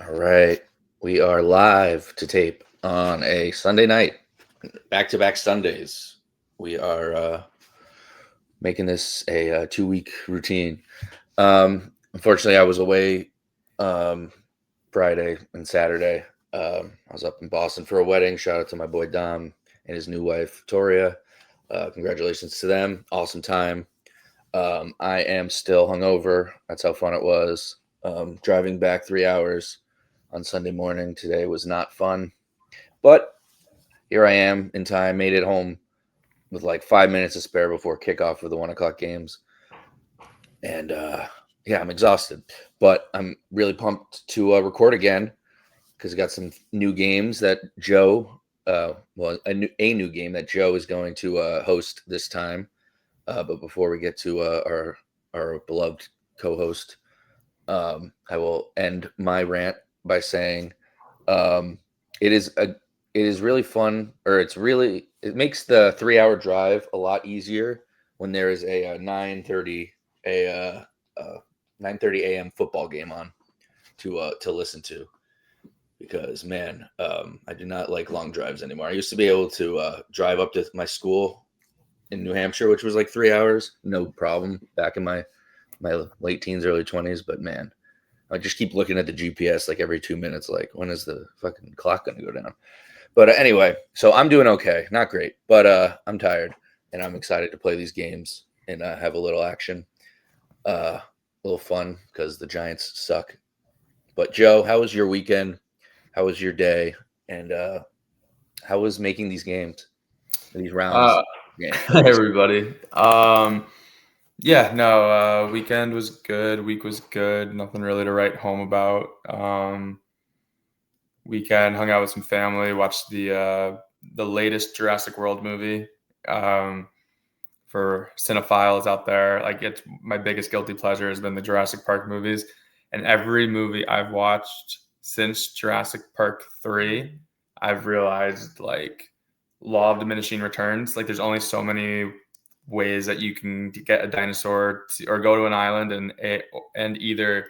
All right. We are live to tape on a Sunday night, back-to-back Sundays. We are making this a 2-week routine. Unfortunately, I was away Friday and Saturday. I was up in Boston for a wedding. Shout out to my boy Dom and his new wife, Victoria. Congratulations to them. Awesome time. I am still hungover. That's how fun it was. Driving back 3 hours on Sunday morning today was not fun, but here I am in time. Made it home with like 5 minutes to spare before kickoff for the 1:00 games, and yeah, I'm exhausted, but I'm really pumped to record again because I got some new games that Joe, a new game that Joe is going to host this time. But before we get to our beloved co-host, I will end my rant by saying it is really fun, or it makes the 3-hour drive a lot easier when there is a 9:30 a.m. football game on to listen to, because man, I do not like long drives anymore. I used to be able to drive up to my school in New Hampshire, which was like 3 hours, no problem, back in my late teens, early 20s. But man, I just keep looking at the GPS like every 2 minutes, like when is the fucking clock going to go down? But anyway, so I'm doing okay, not great, but I'm tired and I'm excited to play these games and have a little action, a little fun, because the Giants suck. But Joe, how was your weekend? How was your day? And how was making these games, these rounds? Hey everybody. Weekend was good. Week was good. Nothing really to write home about. Weekend, hung out with some family, watched the latest Jurassic World movie. For cinephiles out there, like, it's my biggest guilty pleasure has been the Jurassic Park movies, and every movie I've watched since Jurassic Park 3, I've realized, like, law of diminishing returns. Like, there's only so many ways that you can get a dinosaur or go to an island and either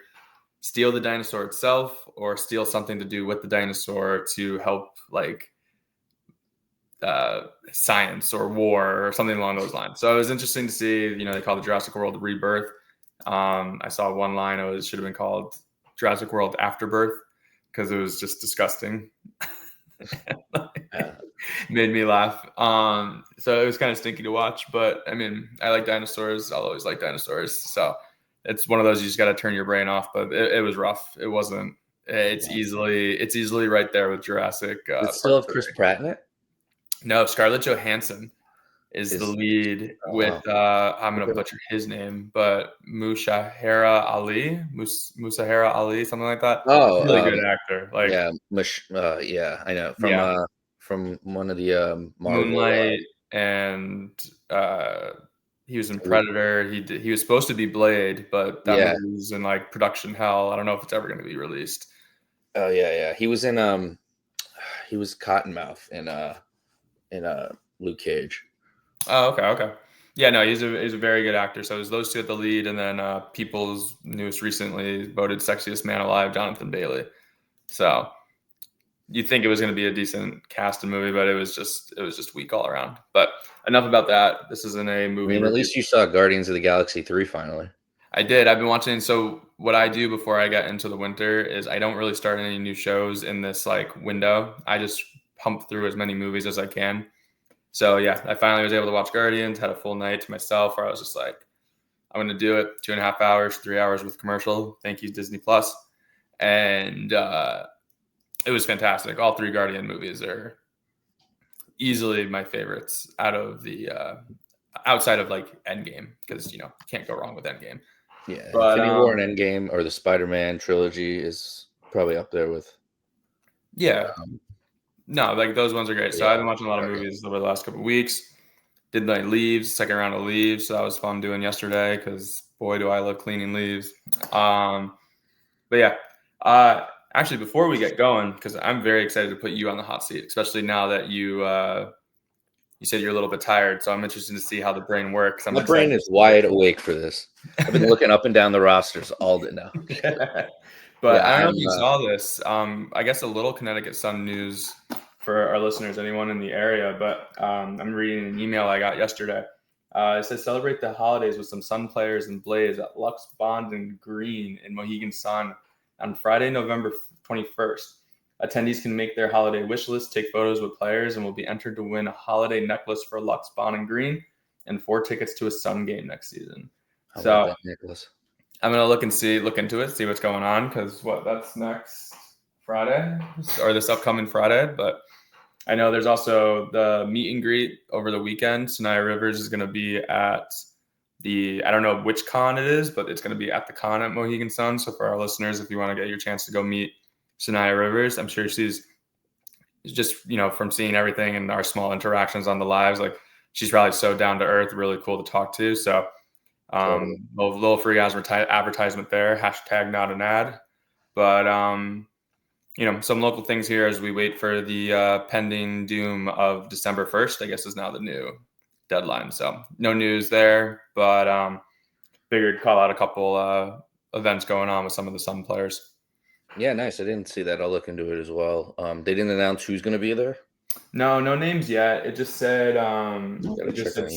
steal the dinosaur itself or steal something to do with the dinosaur to help, like, science or war or something along those lines. So it was interesting to see, they call the Jurassic World Rebirth. I saw one line, it should have been called Jurassic World Afterbirth, because it was just disgusting. Made me laugh. So it was kind of stinky to watch, but I mean, I like dinosaurs. I'll always like dinosaurs. So it's one of those you just got to turn your brain off. But it was rough. It wasn't. It's easily right there with Jurassic. Does it still have Chris Pratt in it? No, Scarlett Johansson is the lead with I'm gonna butcher his name, but Mushahara Ali, something like that. Oh, really good actor. Like, yeah, I know from one of the Marvel Moonlight, and he was in Predator. He was supposed to be Blade, but that movie was in like production hell. I don't know if it's ever going to be released. Oh yeah. He was in he was Cottonmouth in Luke Cage. Oh, okay. Yeah, no, he's a very good actor. So it was those two at the lead, and then People's newest recently voted sexiest man alive, Jonathan Bailey. So you'd think it was going to be a decent cast and movie, but it was just weak all around. But enough about that. This isn't a movie. I mean, at least you saw Guardians of the Galaxy 3 finally. I did. I've been watching. So what I do before I get into the winter is I don't really start any new shows in this like window. I just pump through as many movies as I can. So yeah, I finally was able to watch Guardians, had a full night to myself where I was just like, I'm going to do it. 2.5 hours, 3 hours with commercial. Thank you, Disney Plus. And it was fantastic. All 3 Guardian movies are easily my favorites out of the outside of like Endgame, because can't go wrong with Endgame. Yeah, but Infinity War and Endgame, or the Spider-Man trilogy, is probably up there with. Yeah. No, like those ones are great. So I've been watching a lot of movies over the last couple of weeks. Did my leaves, second round of leaves. So that was fun doing yesterday, because boy, do I love cleaning leaves. But yeah, actually, before we get going, because I'm very excited to put you on the hot seat, especially now that you said you're a little bit tired. So I'm interested to see how the brain works. My brain is wide awake for this. I've been looking up and down the rosters all day now. But Yeah, I don't know I'm if you saw this. I guess a little Connecticut Sun news for our listeners, anyone in the area. But I'm reading an email I got yesterday. It says celebrate the holidays with some Sun players and Blaze at Lux Bond and Green in Mohegan Sun on Friday, November 21st. Attendees can make their holiday wish list, take photos with players, and will be entered to win a holiday necklace for Lux Bond and Green and 4 tickets to a Sun game next season. I want So that necklace. I'm gonna look into it, see what's going on, because that's next Friday or this upcoming Friday. But I know there's also the meet and greet over the weekend. Sanaya Rivers is gonna be at I don't know which con it is, but it's gonna be at the con at Mohegan Sun. So for our listeners, if you want to get your chance to go meet Sanaya Rivers, I'm sure she's just, from seeing everything and our small interactions on the lives, like she's probably so down to earth, really cool to talk to. So Totally. little free advertisement there. Hashtag not an ad. But some local things here as we wait for the pending doom of December 1st. I guess is now the new deadline. So no news there, but figured call out a couple events going on with some of the Sun players. Yeah, nice. I didn't see that. I'll look into it as well. They didn't announce who's going to be there. No names yet. It just said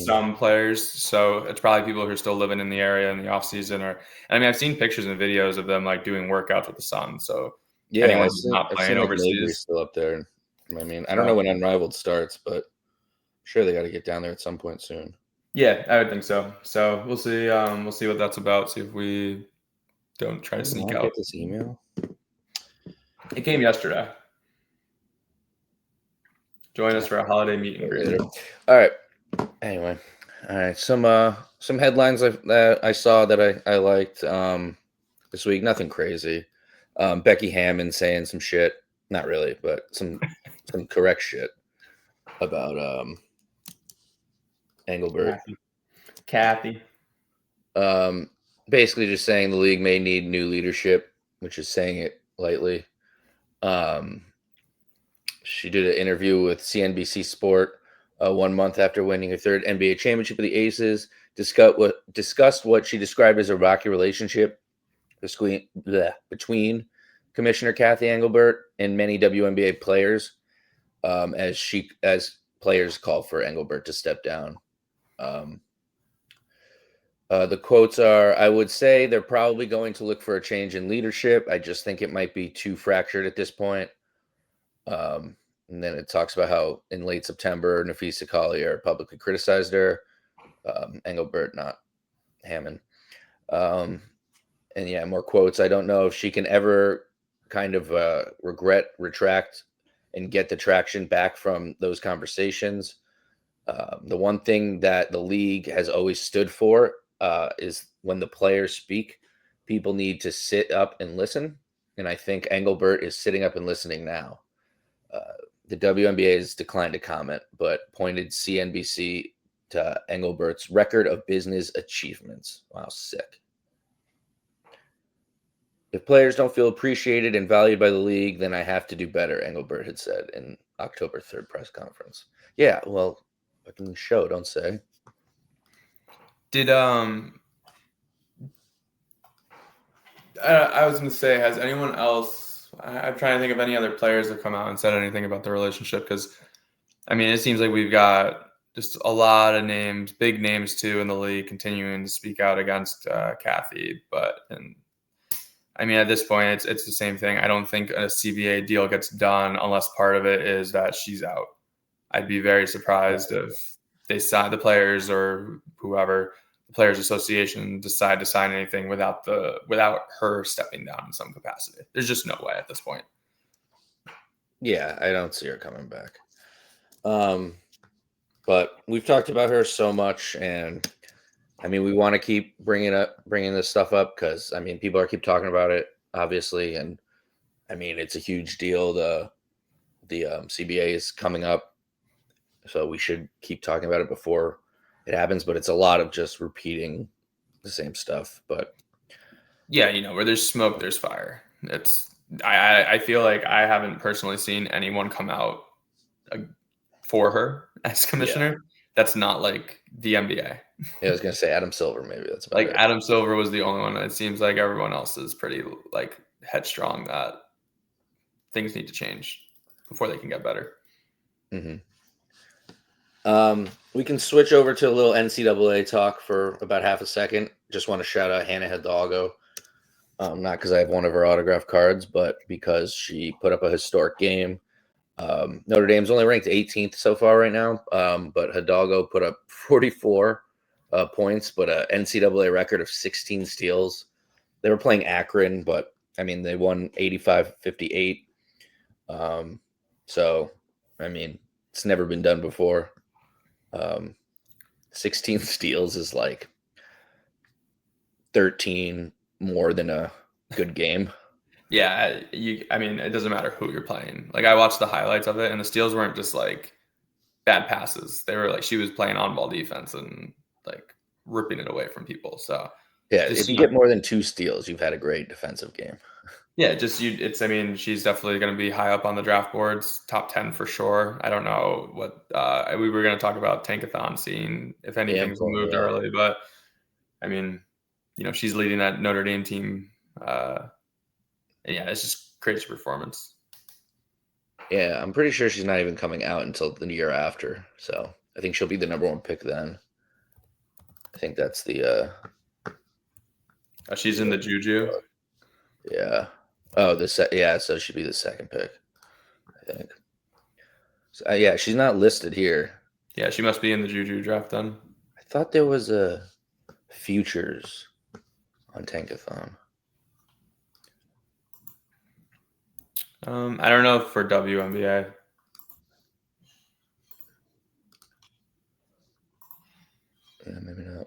some players. So it's probably people who are still living in the area in the off season. I've seen pictures and videos of them like doing workouts with the Sun. So Yeah, anyone I've who's seen, not I've playing seen like Mabry's overseas. still up there. I mean, I don't know when Unrivaled starts, but sure they got to get down there at some point soon. Yeah, I would think so. So we'll see. We'll see what that's about. See if we don't try to sneak out. Get this email. It came yesterday. Join us for a holiday meet and greet. All right. Anyway, all right. Some headlines that I saw that I liked this week. Nothing crazy. Becky Hammond saying some shit. Not really, but some correct shit about Engelbert. Kathy. Basically just saying the league may need new leadership, which is saying it lightly. She did an interview with CNBC Sport 1 month after winning her third NBA championship with the Aces. Discussed what she described as a rocky relationship between Commissioner Kathy Engelbert and many WNBA players, as players call for Engelbert to step down. The quotes are, I would say they're probably going to look for a change in leadership. I just think it might be too fractured at this point. And then it talks about how in late September, Nafisa Collier publicly criticized her, Engelbert, not Hammond. And yeah, more quotes. I don't know if she can ever kind of retract, and get the traction back from those conversations. The one thing that the league has always stood for is when the players speak, people need to sit up and listen. And I think Engelbert is sitting up and listening now. The WNBA has declined to comment, but pointed CNBC to Engelbert's record of business achievements. Wow, sick. If players don't feel appreciated and valued by the league, then I have to do better, Engelbert had said in October 3rd press conference. Yeah, well, fucking show, don't say. Did I was going to say, has anyone else? I'm trying to think of any other players that come out and said anything about the relationship, because it seems like we've got just a lot of names, big names too, in the league continuing to speak out against Kathy. At this point, it's the same thing. I don't think a CBA deal gets done unless part of it is that she's out. I'd be very surprised if they sign, the players or whoever, the Players Association, decide to sign anything without her stepping down in some capacity. There's just no way at this point. Yeah, I don't see her coming back. But we've talked about her so much, and we want to keep bringing this stuff up because people keep talking about it, obviously, and it's a huge deal. The CBA is coming up, so we should keep talking about it before it happens. But it's a lot of just repeating the same stuff. But yeah, where there's smoke, there's fire. I feel like I haven't personally seen anyone come out for her as commissioner. that's not like the NBA. Yeah, I was gonna say Adam Silver. Maybe that's about Like it. Adam Silver was the only one. It seems like everyone else is pretty like headstrong that things need to change before they can get better. Mm-hmm. We can switch over to a little NCAA talk for about half a second. Just want to shout out Hannah Hidalgo. Not because I have one of her autograph cards, but because she put up a historic game. Notre Dame's only ranked 18th so far right now, but Hidalgo put up 44 points, but an NCAA record of 16 steals. They were playing Akron, but I mean, they won 85-58. So, I mean, it's never been done before. 16 steals is like 13 more than a good game. Yeah, I mean, it doesn't matter who you're playing. Like I watched the highlights of it, and the steals weren't just like bad passes. They were like she was playing on-ball defense and like ripping it away from people. So Yeah, just if you get more than 2 steals, you've had a great defensive game. yeah, it's. I mean, she's definitely going to be high up on the draft boards, top 10 for sure. I don't know what we were going to talk about Tankathon, seeing if anything's moved early, but I mean, she's leading that Notre Dame team. Yeah, it's just crazy performance. Yeah, I'm pretty sure she's not even coming out until the year after. So I think she'll be the number 1 pick then. I think that's the. She's in the Juju. Yeah. Oh, yeah. So she'd be the 2nd pick, I think. So, yeah, she's not listed here. Yeah, she must be in the Juju draft then. I thought there was a futures on Tankathon. I don't know for WNBA. Yeah, maybe not.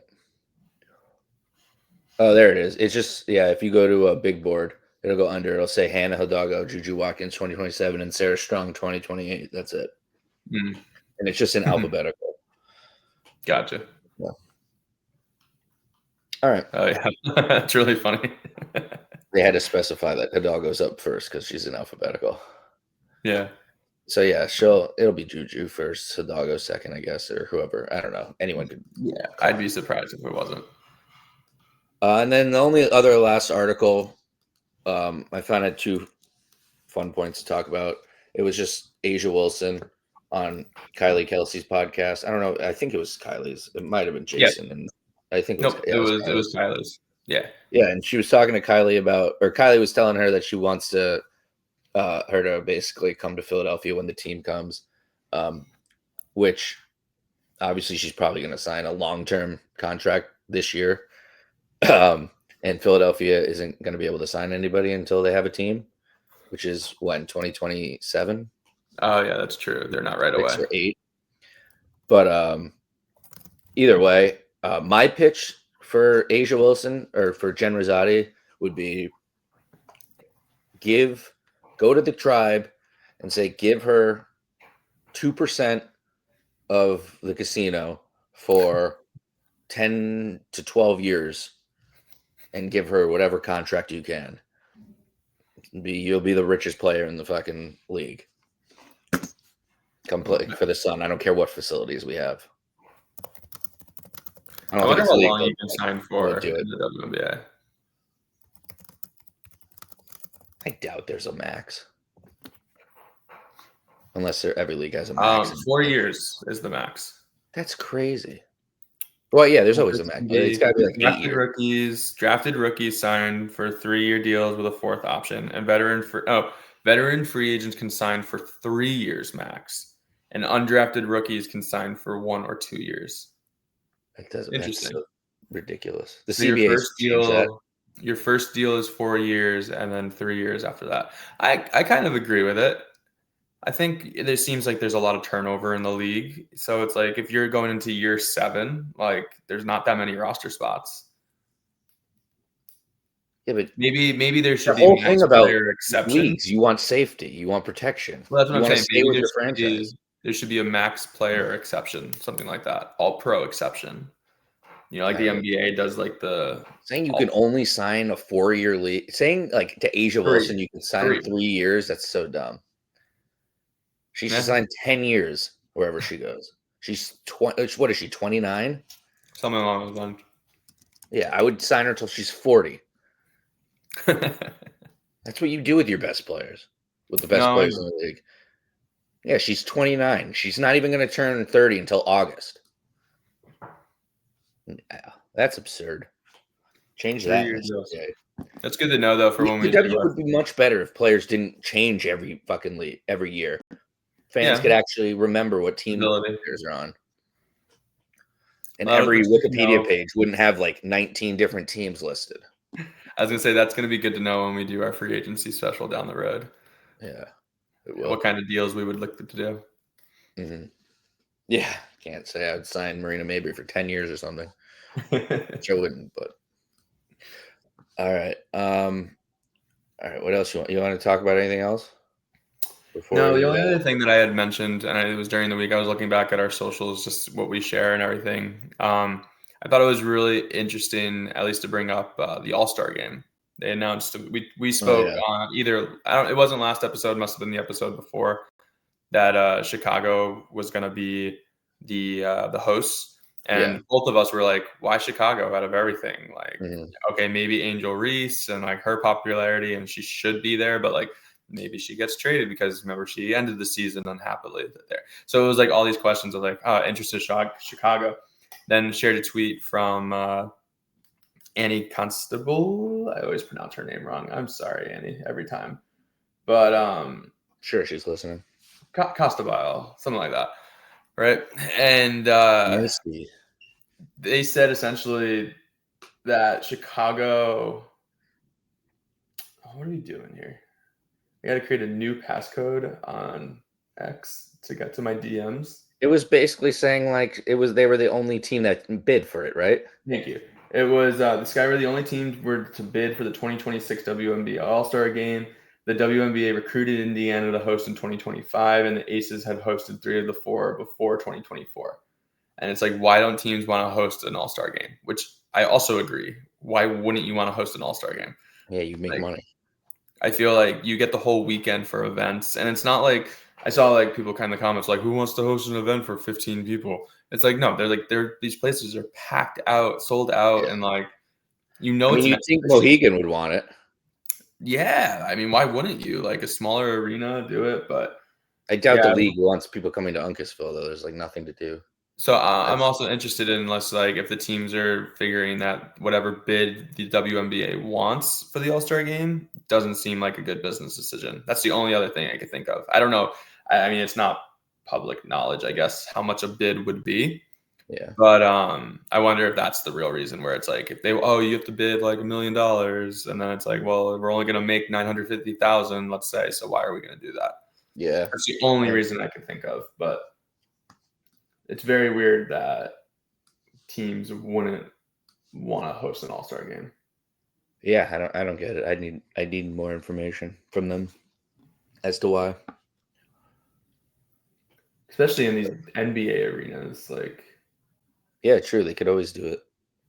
Oh, there it is. It's just, if you go to a big board, it'll go under. It'll say Hannah Hidalgo, Juju Watkins 2027, and Sarah Strong 2028. That's it. Mm. And it's just in alphabetical. Gotcha. Yeah. All right. Oh, yeah. That's really funny. They had to specify that Hidalgo's up first because she's in alphabetical. Yeah. So, yeah, it'll be Juju first, Hidalgo second, I guess, or whoever. I don't know. Anyone could. Yeah, I'd be surprised if it wasn't. And then the only other last article, I found had 2 fun points to talk about. It was just Asia Wilson on Kylie Kelsey's podcast. I don't know. I think it was Kylie's. It might have been Jason. Yeah. And I think it was Kylie's. Yeah. Yeah. And she was talking to Kylie Kylie was telling her that she wants her to basically come to Philadelphia when the team comes, which obviously she's probably going to sign a long-term contract this year. And Philadelphia isn't going to be able to sign anybody until they have a team, which is when 2027. Oh yeah, that's true. They're not right away. Or 8. But either way, my pitch for Asia Wilson or for Jen Rosati would be go to the Tribe and say give her 2% of the casino for 10 to 12 years. And give her whatever contract you can. You'll be the richest player in the fucking league. Come play for the Sun. I don't care what facilities we have. I wonder how long you can sign for in the WNBA. I doubt there's a max. Unless every league has a max. 4 years is the max. That's crazy. Well, yeah, there's always a max. It's got to be like 8 years. Drafted rookies signed for 3-year deals with a 4th option, and veteran free agents can sign for 3 years max, and undrafted rookies can sign for 1 or 2 years. That doesn't. Interesting. That's so ridiculous. The so CBA your first deal is 4 years, and then 3 years after that. I kind of agree with it. I think there seems like there's a lot of turnover in the league. So it's like if you're going into year 7, like there's not that many roster spots. Yeah, but maybe there should be a max player exception. Leagues, you want safety, you want protection. Well, that's what I'm saying. Maybe there should be a max player exception, something like that. All pro exception. Like the NBA does like the saying you can only sign a 4-year league. Saying like to Asia Wilson you can sign 3 years, that's so dumb. She should sign 10 years wherever she goes. She's 20. What is she? 29. Something along those lines. Yeah, I would sign her till she's 40. That's what you do with your best players, with the best No, I players know. in the league. Yeah, she's 29. She's not even going to turn 30 until August. Yeah, that's absurd. Change that in 3 the years. CBA. That's good to know, though, for when The we do. W would be much better if players didn't change every fucking league every year. Fans Yeah, could actually remember what team stability. players are on. And Well, every that's good to Wikipedia know. page wouldn't have like 19 different teams listed. I was gonna say that's gonna be good to know when we do our free agency special down the road. Yeah, it will. What kind of deals we would look to do. Mm-hmm. Yeah, can't say I would sign Marina Mabry for 10 years or something. Which I wouldn't, but all right. All right, what else you want? You want to talk about anything else? No, the only other thing that I had mentioned, and it was during the week, I was looking back at our socials, just what we share and everything. I thought it was really interesting, at least to bring up the All-Star game. They announced we spoke on either it wasn't last episode, must have been the episode before, that Chicago was going to be the hosts, and both of us were like, "Why Chicago out of everything?" Like, okay, maybe Angel Reese and like her popularity, and she should be there, but like maybe she gets traded because remember she ended the season unhappily there. So it was like all these questions of like, oh, interested Chicago. Then shared a tweet from Annie Constable. I always pronounce her name wrong. I'm sorry, Annie, every time. But sure, she's listening. Costabile, something like that, right? And they said essentially that Chicago. Oh, what are we doing here? I got to create a new passcode on X to get to my DMs. It was basically saying like they were the only team that bid for it, right? Thank you. It was the Sky were the only team were to bid for the 2026 WNBA All-Star Game. The WNBA recruited Indiana to host in 2025, and the Aces had hosted 3 of the 4 before 2024. And it's like, why don't teams want to host an All-Star game? Which I also agree. Why wouldn't you want to host an All-Star game? Yeah, you make money. I feel like you get the whole weekend for events, and it's not like I saw like people kind of comments like, "Who wants to host an event for 15 people?" It's like no, these places are packed out, sold out, and like I mean, you'd think Mohegan would want it. Yeah, I mean, why wouldn't you? Like a smaller arena, do it. But I doubt the league wants people coming to Uncasville though. There's like nothing to do. So I'm also interested in unless like if the teams are figuring that whatever bid the WNBA wants for the All-Star game doesn't seem like a good business decision. That's the only other thing I could think of. I don't know. I mean, it's not public knowledge, I guess, how much a bid would be. Yeah. But I wonder if that's the real reason where it's like if you have to bid like $1 million, and then it's like, well, we're only going to make 950,000, let's say. So why are we going to do that? Yeah. That's the only reason I could think of, but. It's very weird that teams wouldn't want to host an All-Star game. Yeah, I don't get it. I need more information from them as to why. Especially in these NBA arenas, like yeah, true. They could always do it.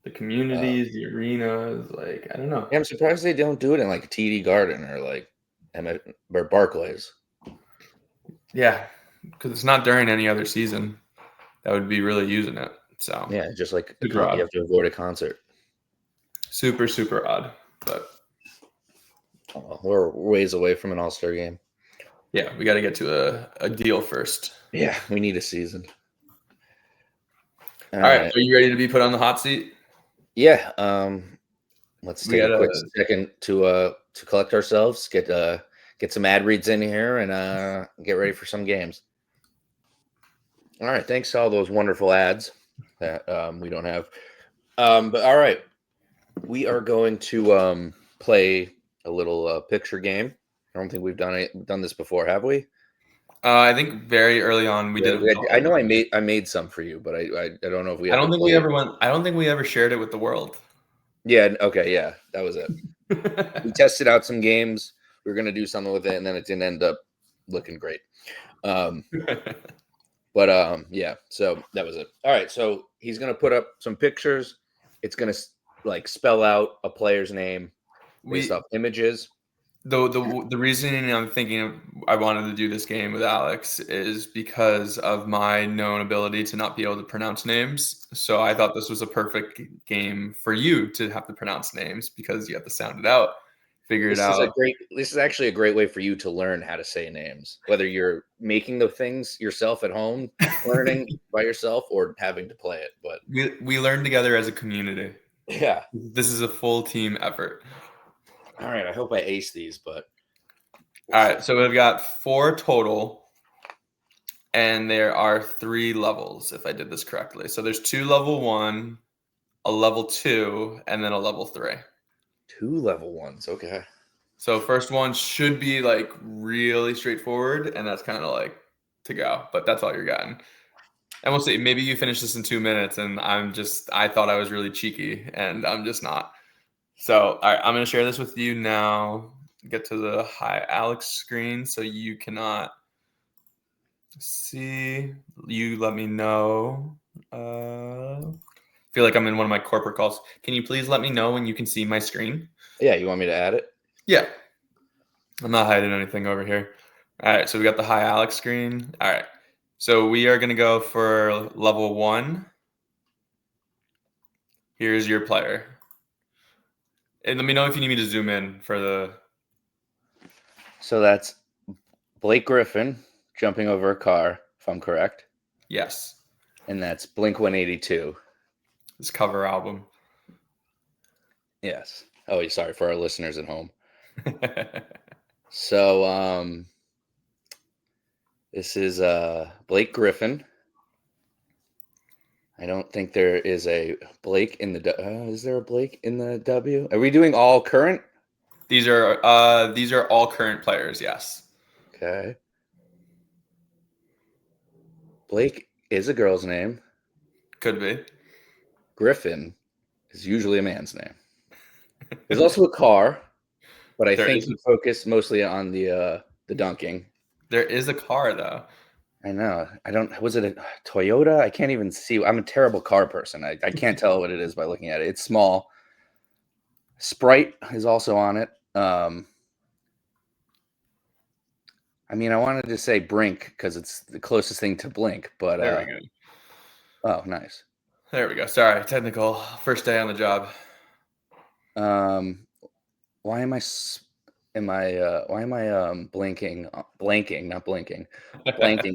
The communities, the arenas, like I don't know. Yeah, I'm surprised they don't do it in like TD Garden or like or Barclays. Yeah, because it's not during any other season. That would be really using it. So yeah, just like you have to avoid a concert. Super, super odd, but we're ways away from an All-Star game. Yeah, we got to get to a deal first. Yeah, we need a season. All right, are you ready to be put on the hot seat? Yeah. Let's take a quick second to collect ourselves, get some ad reads in here, and get ready for some games. All right, thanks to all those wonderful ads that we don't have. But all right, we are going to play a little picture game. I don't think we've done this before, have we? I think very early on we did. I know I made some for you, but I don't know if we. I don't think we ever went. I don't think we ever shared it with the world. Yeah. Okay. Yeah, that was it. We tested out some games. We were gonna do something with it, and then it didn't end up looking great. But yeah, so that was it. All right, so he's gonna put up some pictures. It's gonna like spell out a player's name based off images. The reasoning I'm thinking of, I wanted to do this game with Alex is because of my known ability to not be able to pronounce names. So I thought this was a perfect game for you to have to pronounce names because you have to sound it out, figure it out. This is actually a great way for you to learn how to say names, whether you're making the things yourself at home, learning by yourself, or having to play it. But We learn together as a community. yeah. This is a full team effort. All right. I hope I ace these, but All right, so we've got 4 total, and there are 3 levels, if I did this correctly. So there's 2 level 1, a level 2, and then a level 3. 2 level 1s. Okay. So first one should be like really straightforward, and that's kind of like to go, but that's all you're getting. And we'll see. Maybe you finish this in 2 minutes, and I thought I was really cheeky, and I'm just not. So, all right, I'm going to share this with you now. Get to the Hi Alex screen so you cannot see. You let me know. Feel like I'm in one of my corporate calls. Can you please let me know when you can see my screen? Yeah. You want me to add it? Yeah. I'm not hiding anything over here. All right, so we got the Hi Alex screen. All right, so we are going to go for level 1. Here's your player. And let me know if you need me to zoom in for the... So that's Blake Griffin jumping over a car, if I'm correct. Yes. And that's Blink-182. This cover album. Yes. Oh, sorry for our listeners at home. So this is Blake Griffin. I don't think there is a Blake in the is there a Blake in the W? Are we doing all current? These are all current players, yes. Okay. Blake is a girl's name. Could be. Griffin is usually a man's name. There's also a car, but I think he focused mostly on the dunking. There is a car though. I know. Was it a Toyota? I can't even see. I'm a terrible car person. I can't tell what it is by looking at it. It's small. Sprite is also on it. I mean, I wanted to say Brink because it's the closest thing to Blink, but There we go. Oh, nice. There we go. Sorry, technical. First day on the job. Why am I blanking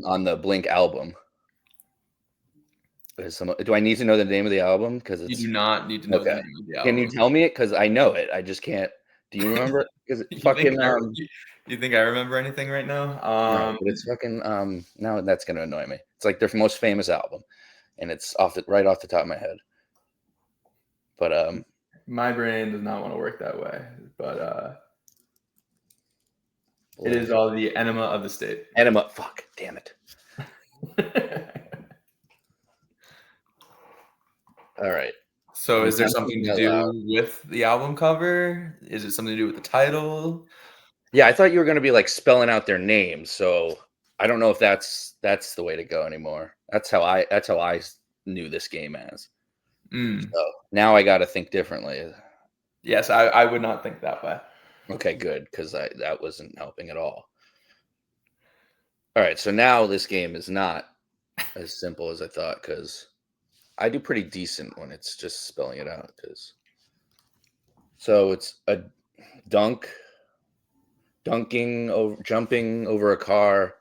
on the Blink album? Do I need to know the name of the album? Because you do not need to know the name of the album. Can you tell me it? Because I know it. I just can't. Do you remember? Because you fucking. You think I remember anything right now? No, but it's fucking. Now that's gonna annoy me. It's like their most famous album, and it's right off the top of my head. But my brain does not want to work that way. But it is all the enema of the state. Enema. Fuck. Damn it. All right. So is there something to do with the album cover? Is it something to do with the title? Yeah, I thought you were going to be like spelling out their names. So I don't know if that's the way to go anymore. That's how I knew this game as. So now I got to think differently. Yes, I would not think that way. Okay, good, because that wasn't helping at all. All right, so now this game is not as simple as I thought, because I do pretty decent when it's just spelling it out. So it's a jumping over a car.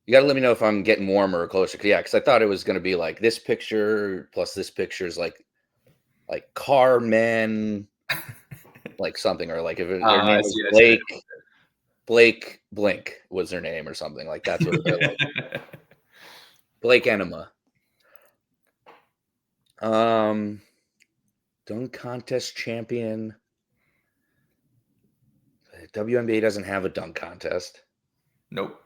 You got to let me know if I'm getting warmer or closer. Yeah, because I thought it was going to be like this picture plus this picture is like car men, like something, or like if their name was Blake Blink was their name or something, like that's what they're like. Blake Enema. Dunk contest champion. WNBA doesn't have a dunk contest. Nope.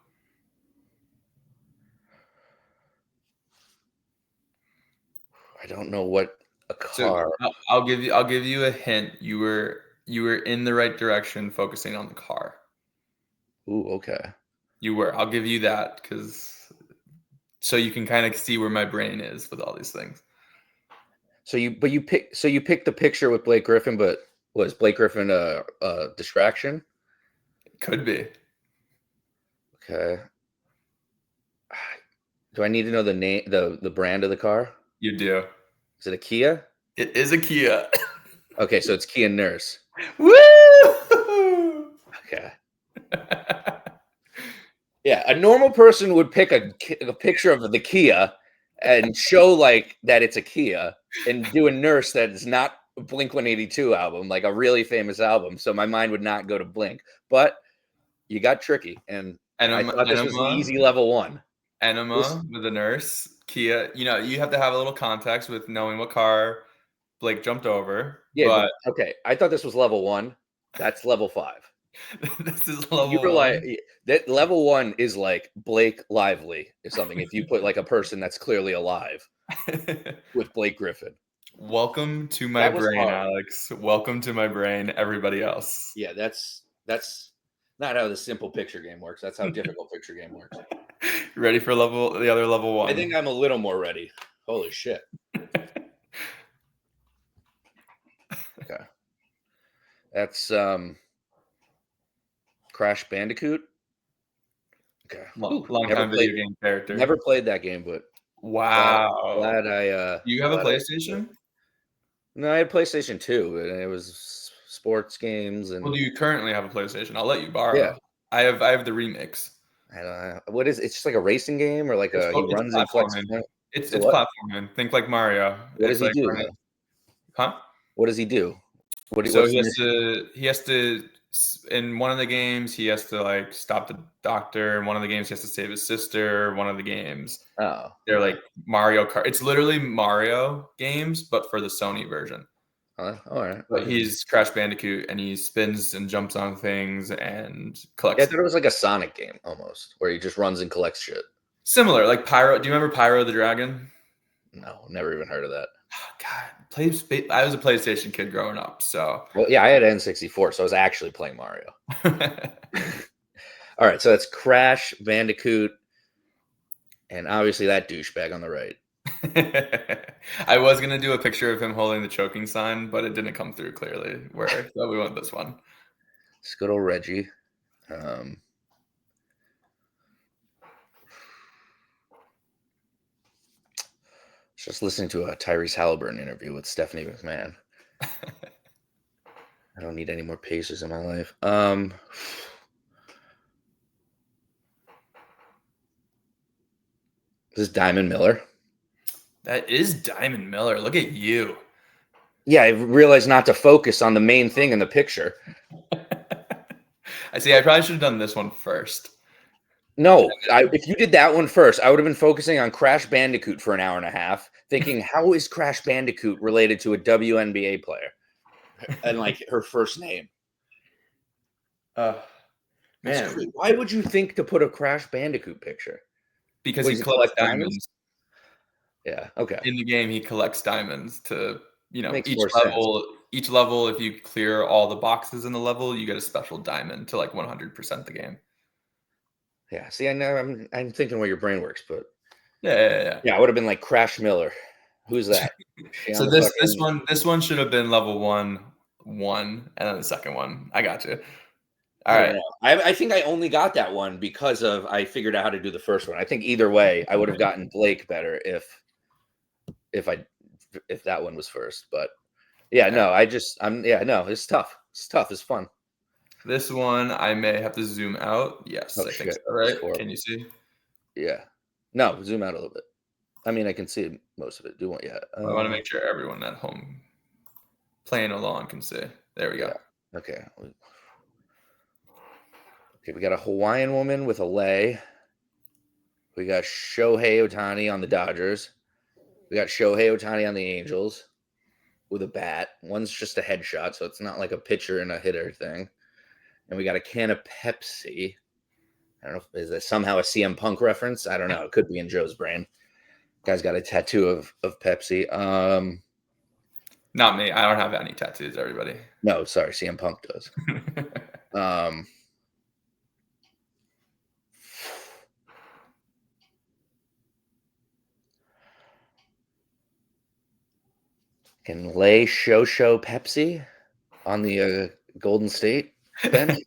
I don't know what a car. So I'll give you a hint. You were in the right direction, focusing on the car. Ooh, okay. You were. I'll give you that so you can kind of see where my brain is with all these things. So you picked the picture with Blake Griffin, but was Blake Griffin a distraction? Could be. Okay. Do I need to know the name, the brand of the car? You do. Is it a Kia? It is a Kia. Okay, so it's Kia Nurse. Woo! Okay. Yeah, a normal person would pick a picture of the Kia and show like that it's a Kia and do a Nurse that is not a Blink 182 album, like a really famous album. So my mind would not go to Blink. But you got tricky, and I thought this was the easy level one. Enema with a Nurse. Kia. You have to have a little context with knowing what car Blake jumped over. Yeah, But okay. I thought this was level one. That's level 5. this is You level were like one. that level 1 is like Blake Lively or something. If you put like a person that's clearly alive with Blake Griffin. Welcome to my That was brain, hard. Alex. Welcome to my brain, everybody else. Yeah, that's not how the simple picture game works. That's how difficult picture game works. Ready for the other level one? I think I'm a little more ready. Holy shit. Okay. That's Crash Bandicoot. Okay. Long time video game character. Never played that game, but wow. glad I You have a PlayStation? No, I had PlayStation 2, and it was sports games and Well, do you currently have a PlayStation? I'll let you borrow. Yeah. I have the remix. I don't know. What is it? It's just like a racing game or like It's he runs and flex. platforming. It's what? platforming. Think like Mario. What does It's he like do? huh? What does he do? So What's he has to in one of the games he has to like stop the doctor. In one of the games he has to save his sister. One of the games they're like Mario Kart. It's literally Mario games, but for the Sony version. All right. But he's Crash Bandicoot, and he spins and jumps on things and collects. Yeah, I thought it was like a Sonic game almost, where he just runs and collects shit. Similar, like Pyro. Do you remember Pyro the Dragon? No, never even heard of that. God, I was a PlayStation kid growing up, so. Well, yeah, I had N64, so I was actually playing Mario. All right, so that's Crash Bandicoot, and obviously that douchebag on the right. I was gonna do a picture of him holding the choking sign, but it didn't come through clearly. So we went this one. It's good old Reggie. Just listening to a Tyrese Halliburton interview with Stephanie McMahon. I don't need any more Pacers in my life. This is Diamond Miller. That is Diamond Miller. Look at you. Yeah, I realized not to focus on the main thing in the picture. I see. I probably should have done this one first. No, if you did that one first, I would have been focusing on Crash Bandicoot for an hour and a half, thinking, how is Crash Bandicoot related to a WNBA player? And like her first name. Man, why would you think to put a Crash Bandicoot picture? Because he collects diamonds. Yeah, okay. In the game, he collects diamonds to, Makes each more level. sense. Each level, if you clear all the boxes in the level, you get a special diamond to like 100% the game. Yeah, see, I know I'm thinking where your brain works, but yeah, I would have been like Crash Miller. Who's that? So this one should have been level 1, and then the second one. I got you. All right. I think I only got that one because I figured out how to do the first one. I think either way, I would have gotten Blake better if that one was first. But yeah, no, it's tough. It's tough. It's fun. This one I may have to zoom out. Yes, I think so. Right? Can you see? Yeah. No, zoom out a little bit. I mean, I can see most of it. Do want I want to make sure everyone at home playing along can see. There we go. Yeah. Okay. Okay, we got a Hawaiian woman with a lei. We got Shohei Ohtani on the Dodgers. We got Shohei Ohtani on the Angels with a bat. One's just a headshot, so it's not like a pitcher and a hitter thing. And we got a can of Pepsi. I don't know, is that somehow a CM Punk reference? I don't know. It could be in Joe's brain. Guy's got a tattoo of Pepsi. Not me. I don't have any tattoos, everybody. No, sorry, CM Punk does. Can lay show Pepsi on the Golden State bench?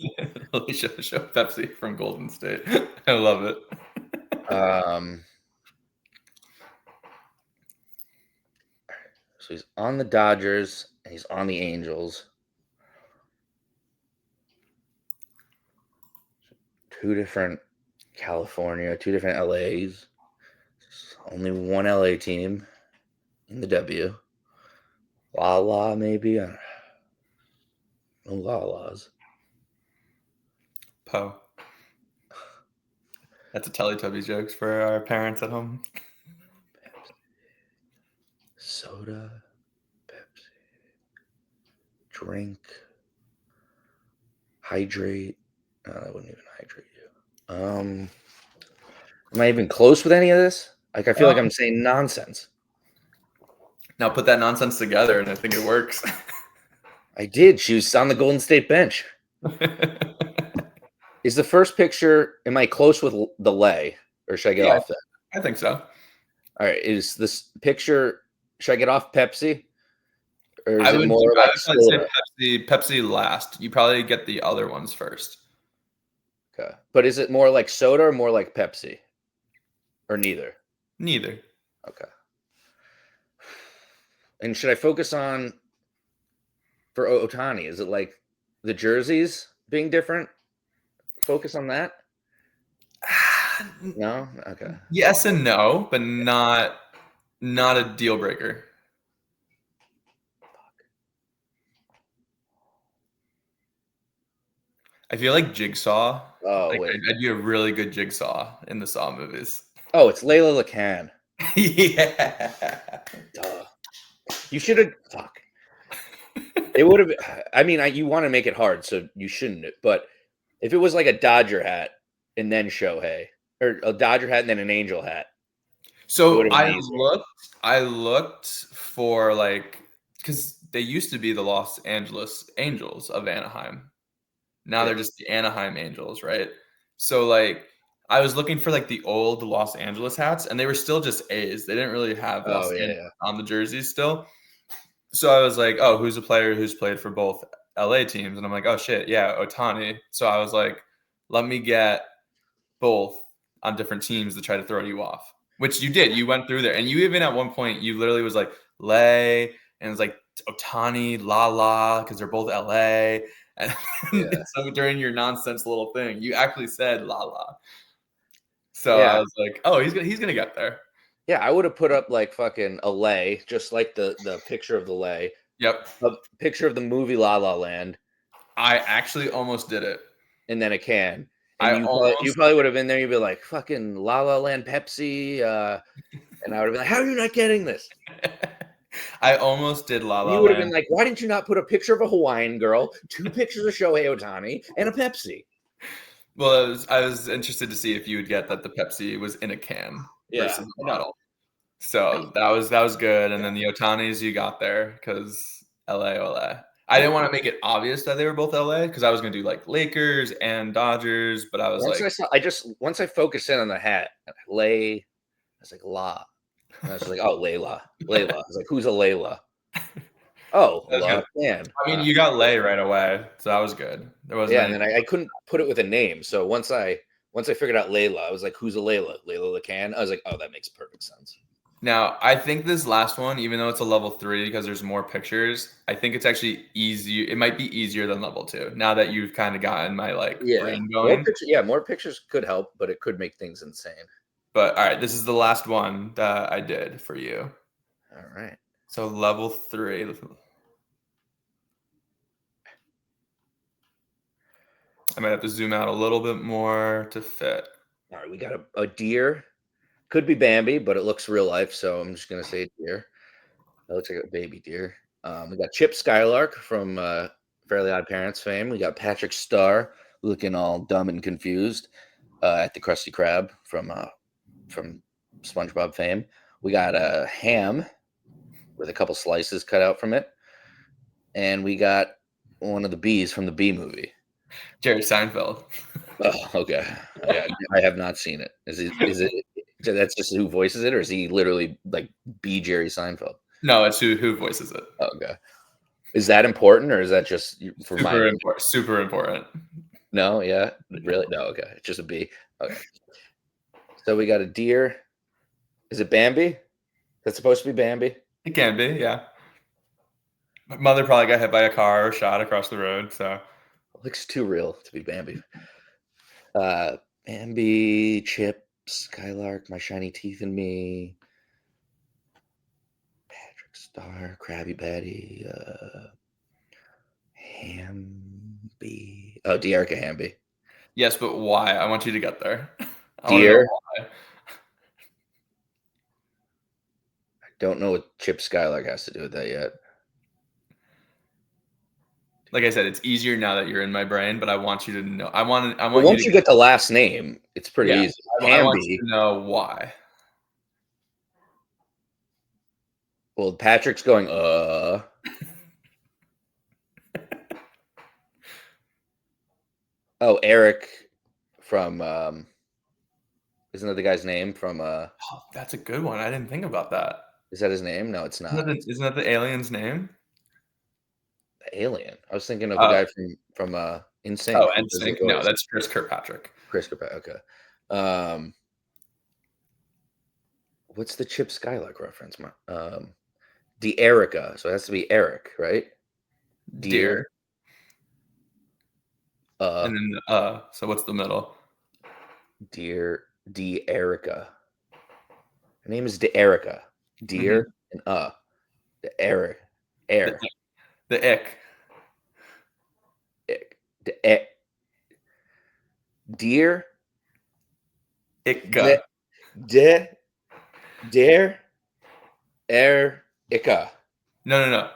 really show Pepsi from Golden State. I love it. So he's on the Dodgers and he's on the Angels. Two different California, two different LAs. Only one LA team in the W. La maybe. No La-Las. Poe. That's a Teletubbies jokes for our parents at home. Soda, Pepsi, drink, hydrate. No, that wouldn't even hydrate you. Am I even close with any of this? Like, I feel like I'm saying nonsense. Now put that nonsense together, and I think it works. I did. She was on the Golden State bench. Is the first picture? Am I close with the lay, or should I get off that? I think so. All right. Is this picture? Should I get off Pepsi, or is I it would more like soda? say Pepsi last. You probably get the other ones first. Okay. But is it more like soda or more like Pepsi, or neither? Neither. Okay. And should I focus on for Ohtani? Is it like the jerseys being different? Focus on that? No? Okay. Yes and no, but not a deal breaker. I feel like Jigsaw. Oh, Like wait. I'd be a really good Jigsaw in the Saw movies. Oh, it's Layla LeCan. Yeah. Duh. You should have. Fuck. It would have. I mean, you want to make it hard, so you shouldn't. But if it was like a Dodger hat and then Shohei, or a Dodger hat and then an Angel hat. So I looked for like, because they used to be the Los Angeles Angels of Anaheim. Now they're just the Anaheim Angels, right? So like I was looking for like the old Los Angeles hats, and they were still just A's. They didn't really have Los Angeles on the jerseys still. So I was like, oh, who's a player who's played for both LA teams? And I'm like, oh shit, yeah, Ohtani. So I was like, let me get both on different teams to try to throw you off. Which you did. You went through there. And you even at one point, you literally was like, Lay, and it was like Ohtani, La, because they're both LA. And so during your nonsense little thing, you actually said La. So I was like, oh, he's gonna get there. Yeah, I would have put up like fucking a lay, just like the picture of the lay. Yep. A picture of the movie La La Land. I actually almost did it. And then a can. And you probably would have been there. You'd be like, fucking La La Land Pepsi. And I would have been like, how are you not getting this? I almost did La La Land. You would have been like, why didn't you not put a picture of a Hawaiian girl, 2 pictures of Shohei Ohtani, and a Pepsi? Well, I was interested to see if you would get that the Pepsi was in a can versus a bottle. So that was good. And then the Ohtanis you got there because LA. I didn't want to make it obvious that they were both LA because I was gonna do like Lakers and Dodgers, but I was once I focused in on the hat, Lay, I was like La. And I was like, oh, Layla. I was like, who's a Layla? Oh, man. I mean, you got Lay right away, so that was good. There wasn't. And then I couldn't put it with a name. So once I figured out Layla, I was like, who's a Layla? Layla LeCan. I was like, oh, that makes perfect sense. Now, I think this last one, even though it's a level 3 because there's more pictures, I think it's actually easy. It might be easier than level 2 now that you've kind of gotten my brain going. More pictures could help, but it could make things insane. But all right, this is the last one that I did for you. All right. So level 3. I might have to zoom out a little bit more to fit. All right, we got a deer. Could be Bambi, but it looks real life, so I'm just gonna say deer. That looks like a baby deer. We got Chip Skylark from Fairly Odd Parents fame. We got Patrick Starr looking all dumb and confused at the Krusty Krab from SpongeBob fame. We got a ham with a couple slices cut out from it, and we got one of the bees from the Bee Movie. Jerry Seinfeld. Oh, okay. I have not seen it. Is it? That's just who voices it, or is he literally like B. Jerry Seinfeld? No, it's who voices it. Okay. Is that important, or is that just for super important? No, yeah, really? No, okay. It's just a B. Okay. So we got a deer. Is it Bambi? That's supposed to be Bambi. It can be, yeah. My mother probably got hit by a car or shot across the road, so It looks too real to be Bambi. Bambi, Chip, Skylark, My Shiny Teeth and Me, Patrick Star, Krabby Patty, Hamby. Oh, Dearica Hamby. yes, but why? I want you to get there. I want to know Deer. why. I don't know what Chip Skylark has to do with that yet. Like I said, it's easier now that you're in my brain, but I want you to know. I want Well, you once to you get the last name, it's pretty yeah. easy. I want you Hamby. to know why. Well, Patrick's going, Oh, Eric from isn't that the guy's name from Oh, that's a good one. I didn't think about that. is that his name? No, it's not. Isn't that the alien's name? The Alien. I was thinking of the Oh, guy from In Sync oh, who does the NSYNC. No, voice. that's Chris Kirkpatrick. Chris Kirkpatrick. Okay. What's the Chip Skylark reference? Dearica. So it has to be Eric, right? Dear. Deer. And then so what's the middle? Dear Dearica. Her name is Dearica. Dear and the air. Air. The ick. The Dear. Icka. Dare Erica. No.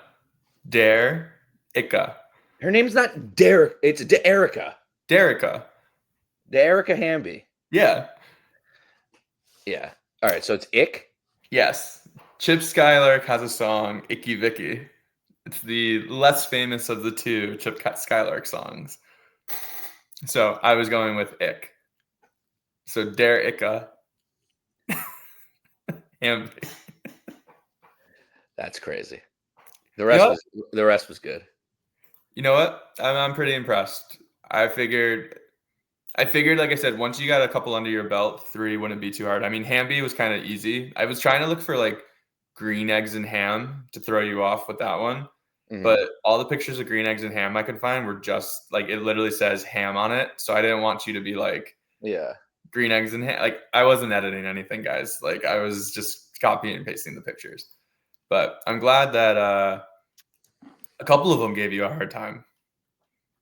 Dare. Icka. Her name's not Derek. It's Dearica. Derica. Dearica Hamby. Yeah. Yeah. All right. So it's Ick. Yes. Chip Skylark has a song, Icky Vicky. It's the less famous of the two Chip Skylark songs. So I was going with Ick. So Dare Icka. Hamby. That's crazy. The rest was good. You know what? I'm pretty impressed. I figured, like I said, once you got a couple under your belt, 3 wouldn't be too hard. I mean, Hamby was kind of easy. I was trying to look for like green eggs and ham to throw you off with that one. Mhm. But all the pictures of green eggs and ham I could find were just like, it literally says ham on it. So I didn't want you to be like, Yeah. green eggs and ham. Like, I wasn't editing anything, guys. Like, I was just copying and pasting the pictures. But I'm glad that a couple of them gave you a hard time.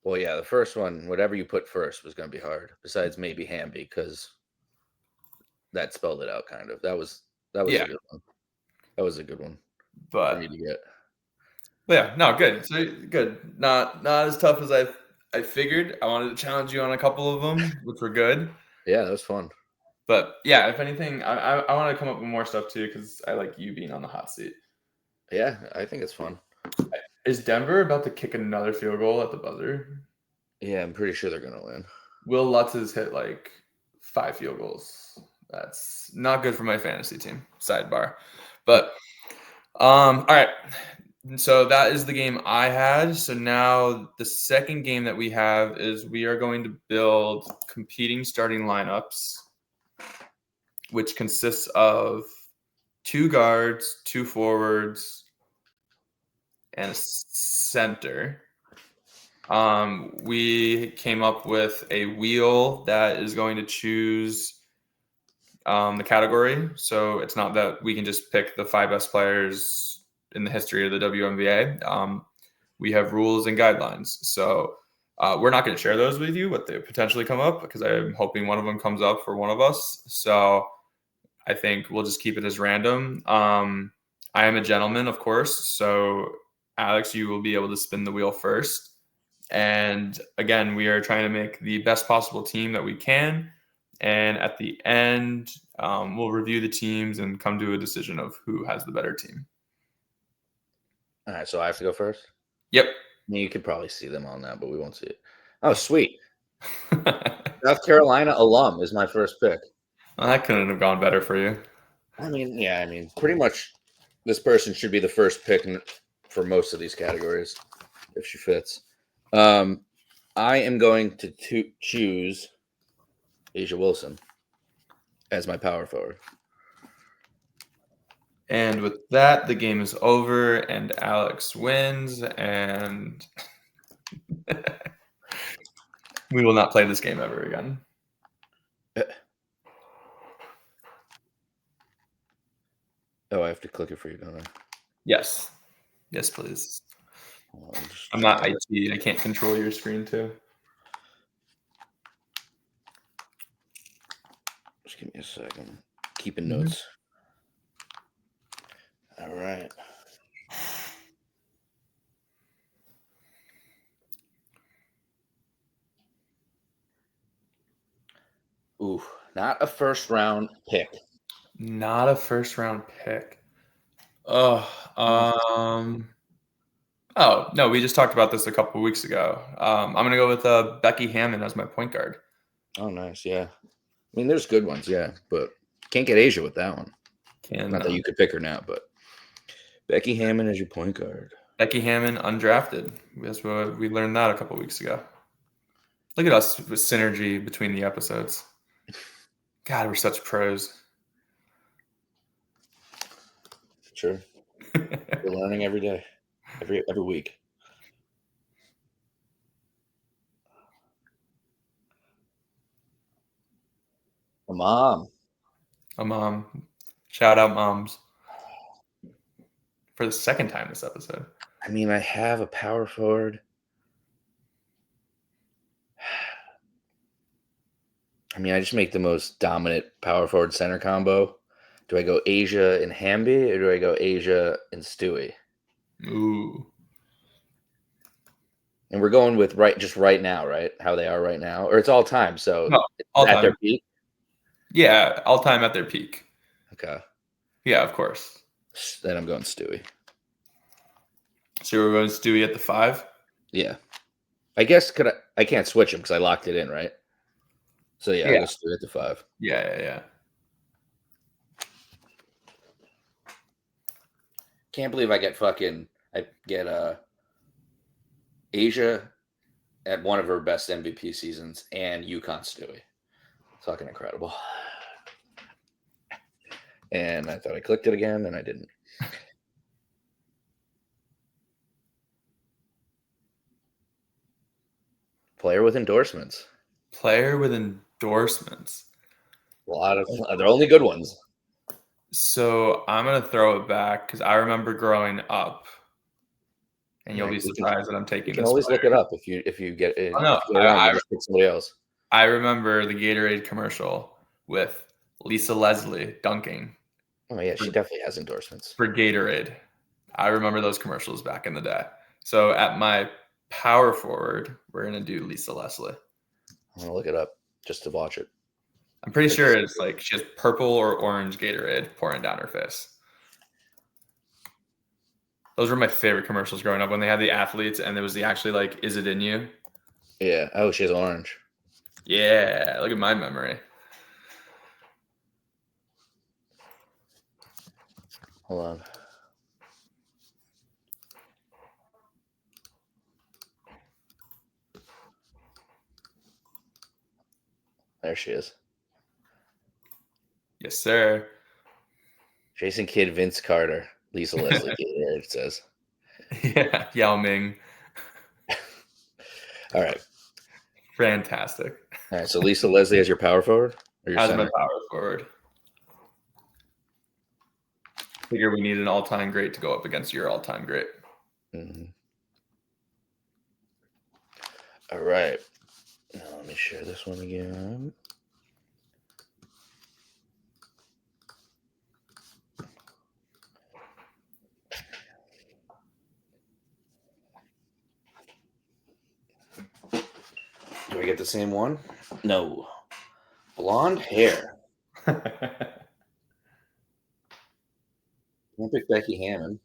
Well, yeah, the first one, whatever you put first, was going to be hard. Besides maybe Hamby, because that spelled it out kind of. That was Yeah. a good one. That was a good one But for me to get. yeah, no, good. So good. Not as tough as I figured. I wanted to challenge you on a couple of them, which were good. Yeah, that was fun. But yeah, if anything, I want to come up with more stuff too because I like you being on the hot seat. Yeah, I think it's fun. Is Denver about to kick another field goal at the buzzer? Yeah, I'm pretty sure they're going to win. Will Lutz has hit like 5 field goals. That's not good for my fantasy team. Sidebar. But all right. So that is the game I had. So now the second game that we have is we are going to build competing starting lineups, which consists of 2 guards, 2 forwards, and a center. We came up with a wheel that is going to choose the category. So it's not that we can just pick the 5 best players in the history of the WNBA. We have rules and guidelines. So we're not going to share those with you, but they potentially come up because I'm hoping one of them comes up for one of us. So I think we'll just keep it as random. I am a gentleman, of course. So Alex, you will be able to spin the wheel first. And again, we are trying to make the best possible team that we can. And at the end, we'll review the teams and come to a decision of who has the better team. All right, so I have to go first? Yep. I mean, you could probably see them on that, but we won't see it. Oh, sweet. South Carolina alum is my first pick. Well, that couldn't have gone better for you. I mean, pretty much this person should be the first pick for most of these categories if she fits. I am going to choose Asia Wilson as my power forward. And with that, the game is over, and Alex wins, and we will not play this game ever again. Oh, I have to click it for you, don't I? Yes. Yes, please. I'm not IT. I can't control your screen too. Just give me a second. Keeping notes. All right. Ooh, not a first round pick. Not a first round pick. Oh, no, we just talked about this a couple of weeks ago. I'm gonna go with Becky Hammon as my point guard. Oh, nice. Yeah. I mean, there's good ones, yeah, but can't get Asia with that one. Not that you could pick her now, but Becky Hammon as your point guard. Becky Hammon, undrafted. That's what we learned that a couple of weeks ago. Look at us with synergy between the episodes. God, we're such pros. Sure. We're learning every day, every week. A mom. A mom. Shout out moms. For the second time this episode. I mean, I have a power forward. I mean, I just make the most dominant power forward center combo. Do I go Asia and Hamby, or do I go Asia and Stewie? Ooh. And we're going with right now, right? How they are right now, or it's all time. So No, all at time. their peak. Yeah, all time at their peak. Okay. Yeah, of course. Then I'm going Stewie. So we're going Stewie at the 5? Yeah. I guess I can't switch him because I locked it in, right? So yeah, I'll go Stewie at the 5. Yeah. Can't believe I get Asia at one of her best MVP seasons and UConn Stewie. Fucking incredible. And I thought I clicked it again, and I didn't. Player with endorsements. Player with endorsements. A lot of they're only good ones. So I'm gonna throw it back because I remember growing up, and you'll be surprised that I'm taking. You can always look it up if you get it. Oh, no, if you get it wrong, you just pick somebody else. I remember the Gatorade commercial with Lisa Leslie dunking. Oh yeah, she definitely has endorsements for Gatorade. I remember those commercials back in the day. So at my power forward, we're gonna do Lisa Leslie. I'm gonna look it up just to watch it. I'm pretty sure it's like she has purple or orange Gatorade pouring down her face. Those were my favorite commercials growing up when they had the athletes and there was the actually like, is it in you? Yeah. Oh, she has orange. Yeah. Look at my memory. Hold on. There she is. Yes, sir. Jason Kidd, Vince Carter, Lisa Leslie. It says. Yeah, Yao Ming. All right. Fantastic. All right. So Lisa Leslie as your power forward or your as center? my power forward. Figure we need an all-time great to go up against your all-time great. Mm-hmm. All right. Now let me share this one again. Do I get the same one? No. Blonde hair. I'll pick Becky Hammon.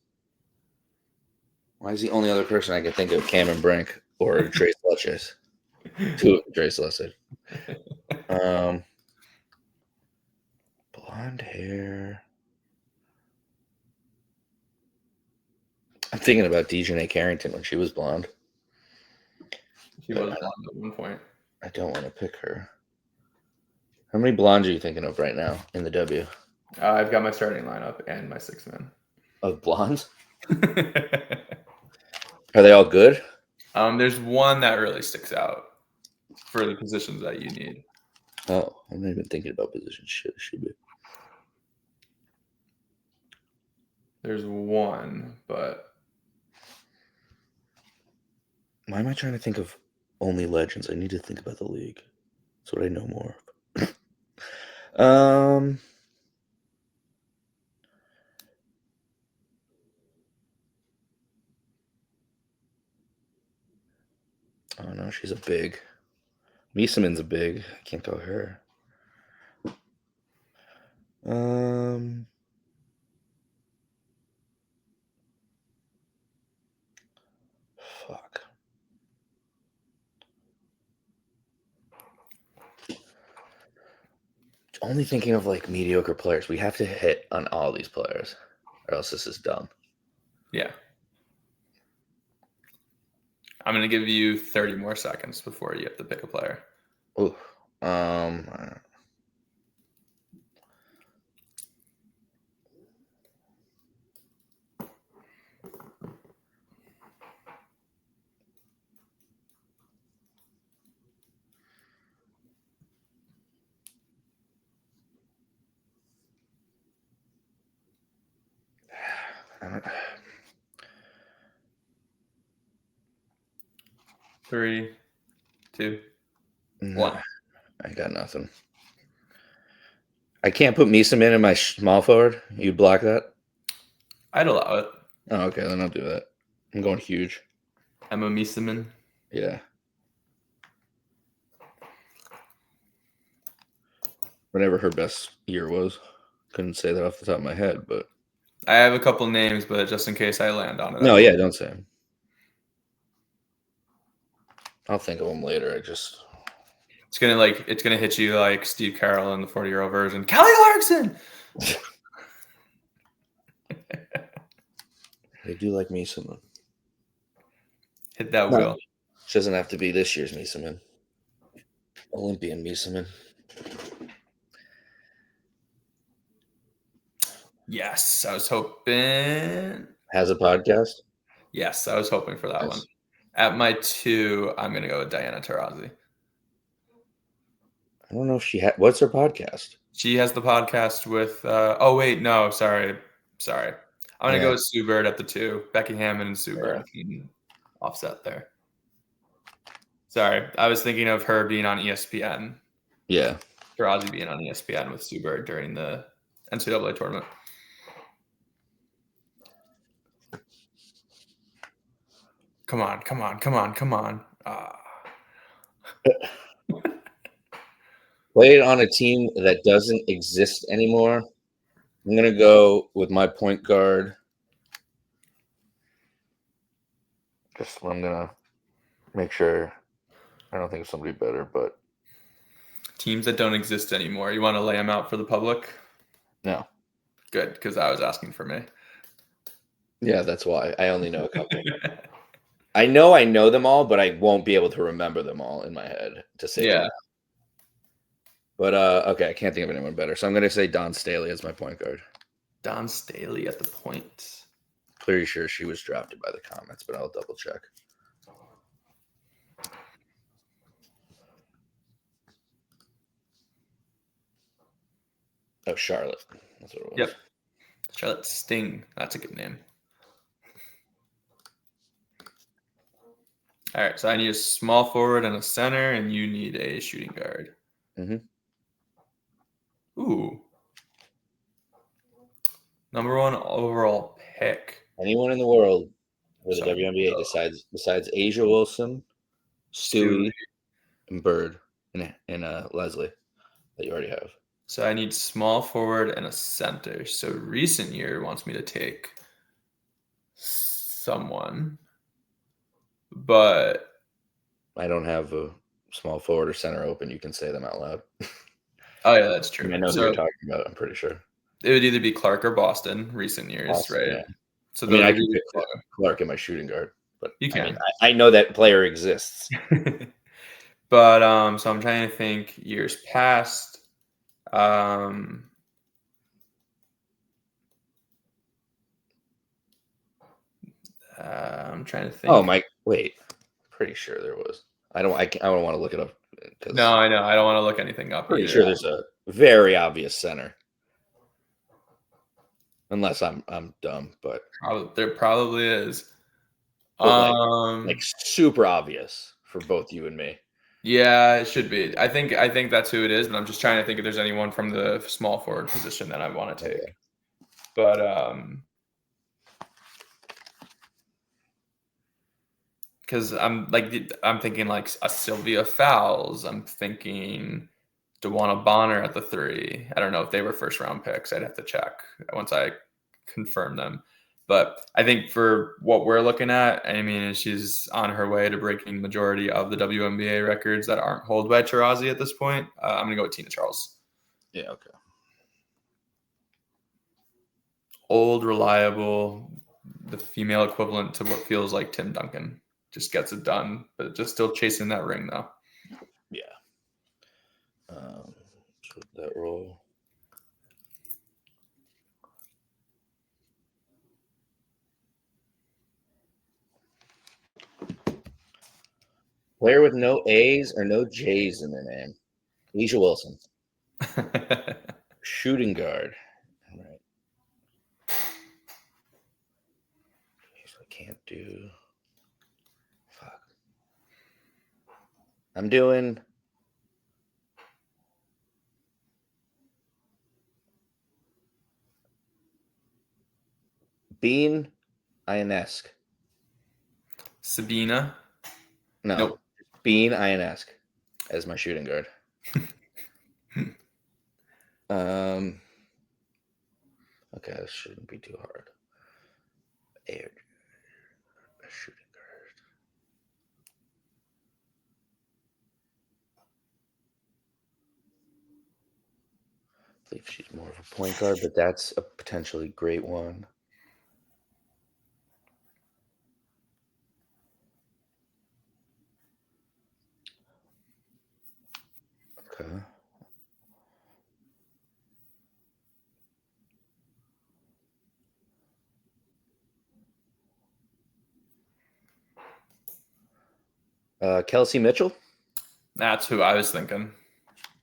Why is the only other person I can think of Cameron Brink or Trace Letches? Two Trace Letches. Blonde hair. I'm thinking about Dejanay Carrington when she was blonde. She was blonde at one point. I don't want to pick her. How many blondes are you thinking of right now in the W? I've got my starting lineup and my 6 men. Of blondes? Are they all good? There's one that really sticks out for the positions that you need. Oh, I'm not even thinking about position shit. It should be. There's one, but Why am I trying to think of only legends? I need to think about the league. That's what I know more of. Oh no, she's a big. Mieseman's a big. I can't go her. Fuck. Only thinking of like mediocre players. We have to hit on all these players, or else this is dumb. yeah. I'm going to give you 30 more seconds before you have to pick a player. Ooh. I don't. 3, 2, No, 1. I got nothing. I can't put Mieseman in my small forward. You'd block that? I'd allow it. Oh, okay. Then I'll do that. I'm going huge. Emma Miesemann. Yeah. Whatever her best year was. Couldn't say that off the top of my head, but. I have a couple names, but just in case I land on it. No, yeah, don't say them. I'll think of them later. It's gonna hit you like Steve Carroll in the 40-year-old version. Kelly Clarkson. I do like Mieseman. Hit that wheel. She doesn't have to be this year's Mieseman. Olympian Mieseman. Yes, I was hoping. Has a podcast? Yes, I was hoping for that one. At my 2, I'm gonna go with Diana Taurasi. I don't know if she had. What's her podcast? She has the podcast with. Oh wait, no, sorry. I'm gonna go with Sue Bird at the 2. Becky Hammond and Sue Bird can offset there. Sorry, I was thinking of her being on ESPN. Yeah, Taurasi being on ESPN with Sue Bird during the NCAA tournament. Come on. Played on a team that doesn't exist anymore. I'm going to go with my point guard. Just I'm going to make sure. I don't think of somebody better, but. Teams that don't exist anymore. You want to lay them out for the public? No. Good, because I was asking for me. Yeah, that's why. I only know a couple. I know them all, but I won't be able to remember them all in my head to say them. But, okay, I can't think of anyone better. So I'm going to say Dawn Staley as my point guard. Dawn Staley at the point. Pretty sure she was drafted by the Comets, but I'll double check. Oh, Charlotte. That's what it was. Yep. Charlotte Sting. That's a good name. All right, so I need a small forward and a center, and you need a shooting guard. Mm-hmm. Ooh. Number 1 overall pick. Anyone in the world for the WNBA besides Asia Wilson, Stewie, and Bird, and Leslie that you already have. So I need small forward and a center. So recent year wants me to take someone, but I don't have a small forward or center open. You can say them out loud. Oh yeah, that's true. I know who you're talking about. I'm pretty sure it would either be Clark or Boston. Recent years, right? Yeah. So I can pick Clark in my shooting guard. But You I mean, can. I know that player exists. But so I'm trying to think years past. I'm trying to think. Oh my! Wait, pretty sure there was. I don't want to look it up because No, I know. I don't want to look anything up pretty either. sure there's a very obvious center. Unless I'm dumb, but There probably is. like super obvious for both you and me. Yeah, it should be. I think that's who it is, but I'm just trying to think if there's anyone from the small forward position that I want to take. Okay. But because I'm thinking like a Sylvia Fowles. I'm thinking DeWanna Bonner at the 3. I don't know if they were first round picks. I'd have to check once I confirm them. But I think for what we're looking at, I mean, she's on her way to breaking majority of the WNBA records that aren't held by Taurasi at this point. I'm going to go with Tina Charles. Yeah, okay. Old, reliable, the female equivalent to what feels like Tim Duncan. Just gets it done, but just still chasing that ring, though. Yeah. That role. Player with no A's or no J's in their name. Asia Wilson. Shooting guard. All right. I can't do. Fuck. I'm doing. Bean Ionesque. Sabina. No. Nope. Bean Ionesque as my shooting guard. Okay, this shouldn't be too hard. A shooting guard. I believe she's more of a point guard, but that's a potentially great one. Okay. Kelsey Mitchell. That's who I was thinking.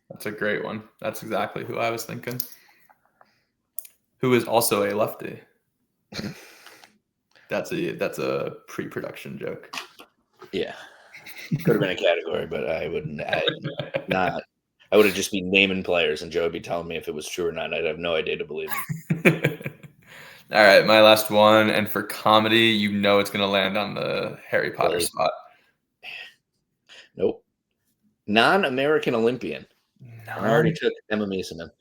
That's a great one. That's exactly who I was thinking. Who is also a lefty. That's a pre-production joke. Yeah. Could have been a category, but I wouldn't. Not. I would have just been naming players, and Joe would be telling me if it was true or not. I'd have no idea to believe him. All right, my last one, and for comedy, you know it's going to land on the Harry Potter spot. Nope. Non-American Olympian. I already took Emma Meeseman.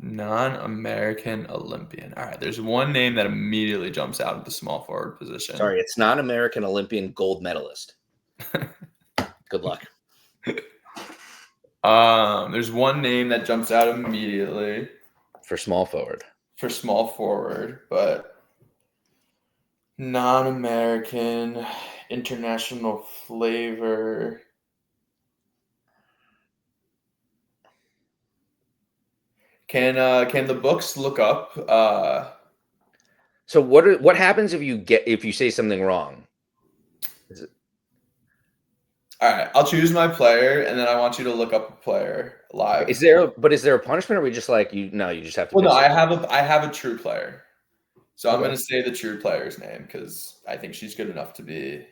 Non-American Olympian. All right, there's one name that immediately jumps out of the small forward position. Sorry, it's non-American Olympian gold medalist. Good luck. There's one name that jumps out immediately for small forward. But non-American, international flavor. Can the books look up? So what happens if you say something wrong? Is it? All right, I'll choose my player, and then I want you to look up a player live. Is there a punishment, or are we just like you? No, you just have to. Well, no, I have a true player, so okay. I'm going to say the true player's name because I think she's good enough to be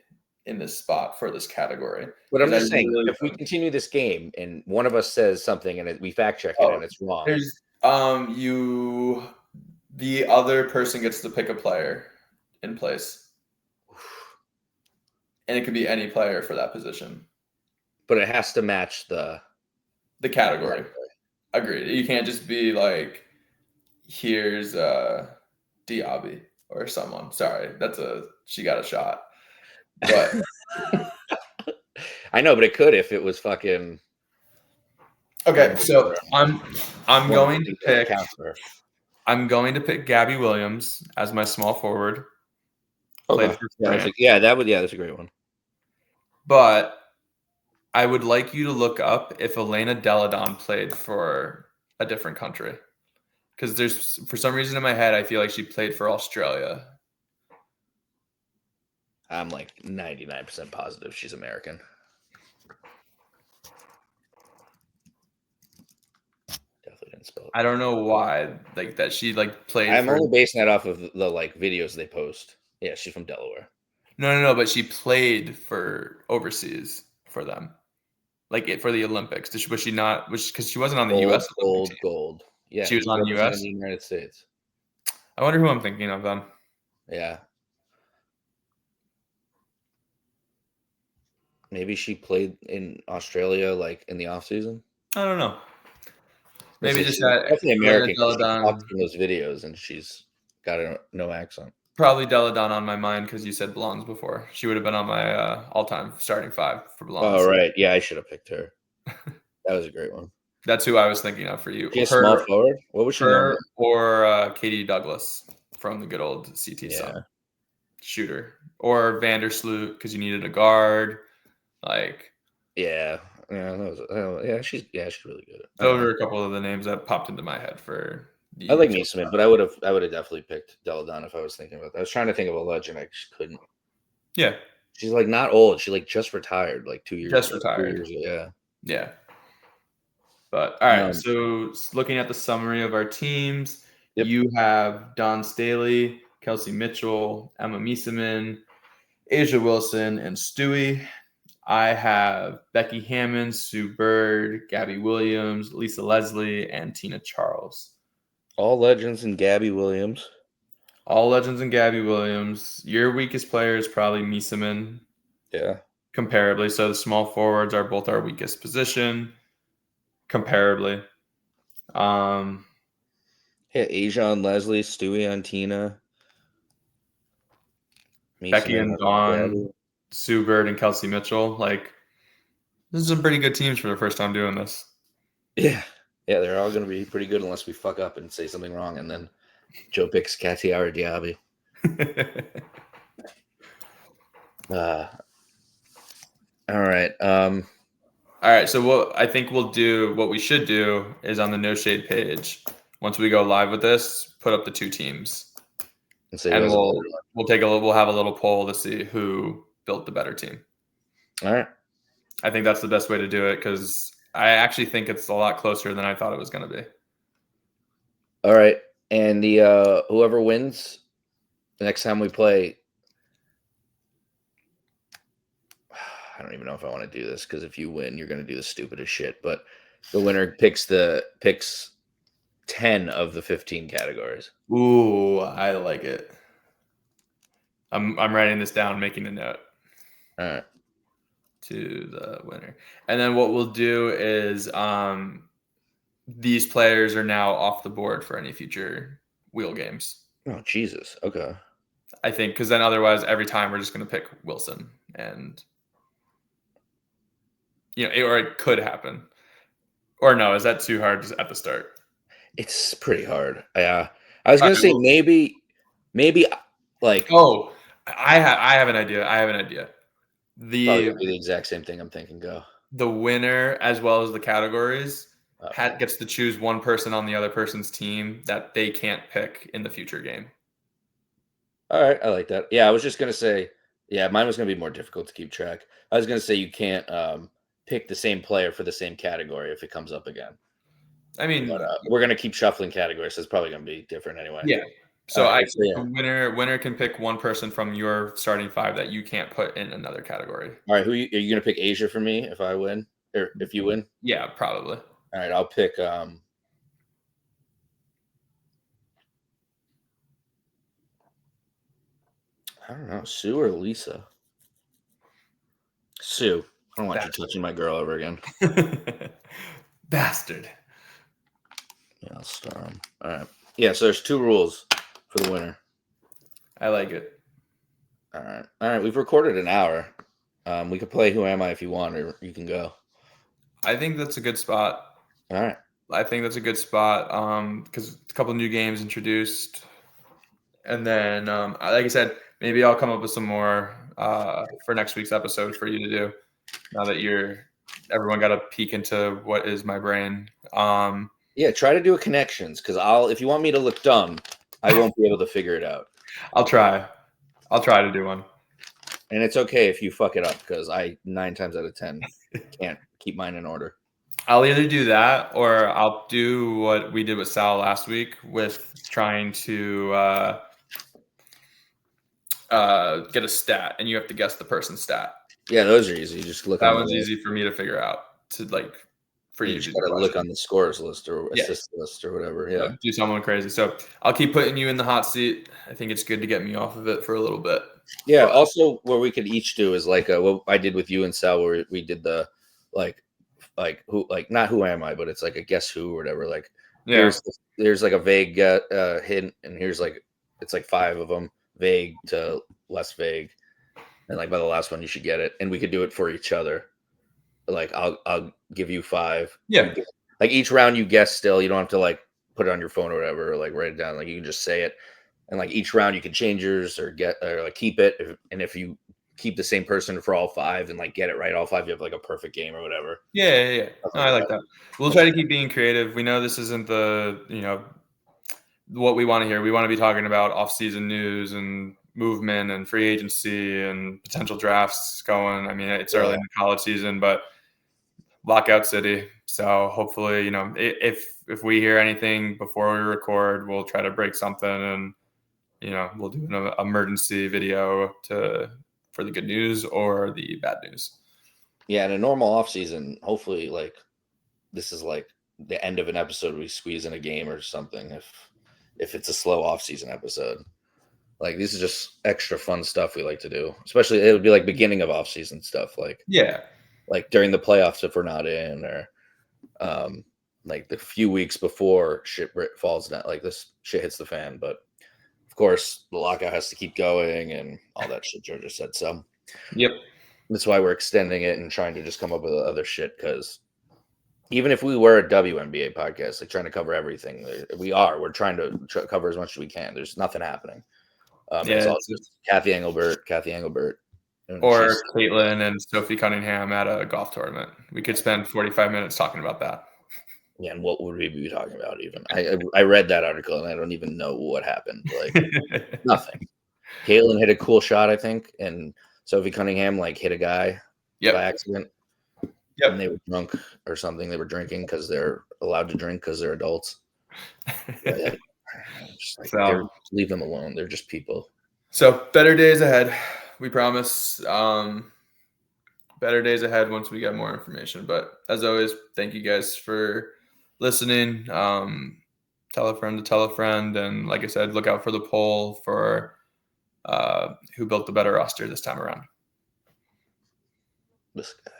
in this spot for this category. But I'm just saying, if we continue this game and one of us says something and we fact check it and it's wrong, there's the other person gets to pick a player in place. And it could be any player for that position. But it has to match the category. Agreed. You can't just be like, here's Diaby or someone. Sorry, she got a shot. But I know, but it could if it was fucking. Okay, so I'm going to pick Gabby Williams as my small forward. Played Okay. for Yeah, France. that's a great one. But I would like you to look up if Elena Deladon played for a different country. Because there's, for some reason in my head, I feel like she played for Australia. I'm like 99% positive she's American. Definitely didn't spell it. I don't know why, like that she like played I'm for. only basing that off of the like videos they post. Yeah, she's from Delaware. No, but she played for overseas for them, like for the Olympics. Was she not? Because she wasn't on the Gold, U.S. Olympic gold, team. gold. Yeah, She was on the representing U.S. the United States. I wonder who I'm thinking of then. Yeah. Maybe she played in Australia like in the off season. I don't know. Let's Maybe say just she's that definitely Elena American because she talks Deladon. in those videos and she's got no accent. Probably Deladon on my mind because you said blondes before. She would have been on my all-time starting five for Oh blondes. right, yeah, I should have picked her. That was a great one. That's who I was thinking of for you. She a small forward. What was she normally? Her or Katie Douglas from the good old CT Sun Yeah, shooter, or Vandersloot because you needed a guard. Like yeah, she's really good. those are a couple of the names that popped into my head for I the. like Neesmith, but I would have definitely picked Deladon if I was thinking about that. I was trying to think of a legend, I just couldn't. Yeah, She's like not old. She like just retired like 2 years just ago. retired. Yeah. Yeah. But all right, Um, so looking at the summary of our teams, yep. you have Don Staley, Kelsey Mitchell, Emma Mieseman, Asia Wilson, and Stewie. I have Becky Hammond, Sue Bird, Gabby Williams, Lisa Leslie, and Tina Charles. All legends and Gabby Williams. All legends and Gabby Williams. Your weakest player is probably Mieseman, Yeah. comparably. So the small forwards are both our weakest position, comparably. Yeah, Asia on Leslie, Stewie on Tina. Becky Meeseman and on Dawn, Gabby. Sue Bird and Kelsey Mitchell. Like, this is some pretty good teams for the first time doing this. Yeah. Yeah, they're all going to be pretty good unless we fuck up and say something wrong. And then Joe picks Katiara Diaby. All right. All right. So what I think what we should do is on the No Shade page, once we go live with this, put up the two teams, And say and who has a better one. we'll have a little poll to see who built the better team. All right. I think that's the best way to do it because I actually think it's a lot closer than I thought it was going to be. All right. And the whoever wins the next time we play, I don't even know if I want to do this because if you win, you're going to do the stupidest shit. But the winner picks 10 of the 15 categories. Ooh, I like it. I'm writing this down, making a note. All right. To the winner. And then what we'll do is these players are now off the board for any future wheel games. Oh, Jesus. Okay. I think because then otherwise every time we're just going to pick Wilson and or it could happen. Or no, is that too hard at the start? It's pretty hard. I was going to say maybe like I have an idea. probably gonna be the exact same thing I'm thinking. Go. The winner as well as the categories Okay. gets to choose one person on the other person's team that they can't pick in the future game. All right, I like that. Yeah, I was just gonna say, yeah, mine was gonna be more difficult to keep track. I was gonna say you can't pick the same player for the same category if it comes up again. I mean, But we're gonna keep shuffling categories, so it's probably gonna be different anyway. yeah. So Right, the winner can pick one person from your starting five that you can't put in another category. All right, are you gonna pick Asia for me if I win or if you win? Yeah, probably. All right, I'll pick. I don't know, Sue or Lisa. Sue. I don't want you touching my girl ever again. Bastard. Yeah, I'll star him. All right. Yeah, so there's two rules for the winner. I like it. All right. We've recorded an hour. We could play Who Am I if you want, or you can go. I think that's a good spot. All right. I think that's a good spot because a couple new games introduced. And then, like I said, maybe I'll come up with some more for next week's episode for you to do. Now that everyone got a peek into what is my brain. Yeah, try to do a connections because if you want me to look dumb, I won't be able to figure it out. I'll try to do one. And it's okay if you fuck it up because I 9 times out of 10 can't keep mine in order. I'll either do that or I'll do what we did with Sal last week with trying to get a stat, and you have to guess the person's stat. Yeah, those are easy. You just look. That one's easy for me to figure out. For you just to gotta look on the scores list or assist list or whatever. Yeah, do someone crazy. So I'll keep putting you in the hot seat. I think it's good to get me off of it for a little bit. Yeah. But also, what we could each do is like what I did with you and Sal, where we did the like who, like, not who am I, but it's like a guess who or whatever. Like, there's like a vague hint, and here's like it's like 5 of them, vague to less vague, and like by the last one you should get it, and we could do it for each other. Like I'll give you 5. Yeah. Like each round you guess still. You don't have to like put it on your phone or whatever, or like write it down. Like you can just say it, and like each round you can change yours or like keep it. And if you keep the same person for all 5 and like get it right all 5, you have like a perfect game or whatever. Yeah. No, I like that. We'll try to keep being creative. We know this isn't what we want to hear. We want to be talking about off-season news and movement and free agency and potential drafts going. I mean, it's early in the college season, but lockout city. So hopefully, if we hear anything before we record, we'll try to break something, and we'll do an emergency video for the good news or the bad news. Yeah, in a normal off season, hopefully, like this is like the end of an episode, we squeeze in a game or something. If it's a slow off season episode, like this is just extra fun stuff we like to do. Especially it would be like beginning of off season stuff, like like during the playoffs if we're not in, or like the few weeks before shit falls down, like this shit hits the fan. But of course, the lockout has to keep going and all that shit Joe just said. So, that's why we're extending it and trying to just come up with other shit. Because even if we were a WNBA podcast, like trying to cover everything, we're trying to cover as much as we can. There's nothing happening. It's all just Kathy Engelbert, or Caitlin and Sophie Cunningham at a golf tournament. We could spend 45 minutes talking about that. Yeah, and what would we be talking about even? I read that article and I don't even know what happened. Like nothing. Caitlin hit a cool shot, I think, and Sophie Cunningham like hit a guy by accident. And they were drunk or something. They were drinking because they're allowed to drink because they're adults. Just like, leave them alone. They're just people. So better days ahead. We promise. Better days ahead once we get more information. But as always, thank you guys for listening. Tell a friend to tell a friend. And like I said, look out for the poll for who built the better roster this time around. This guy.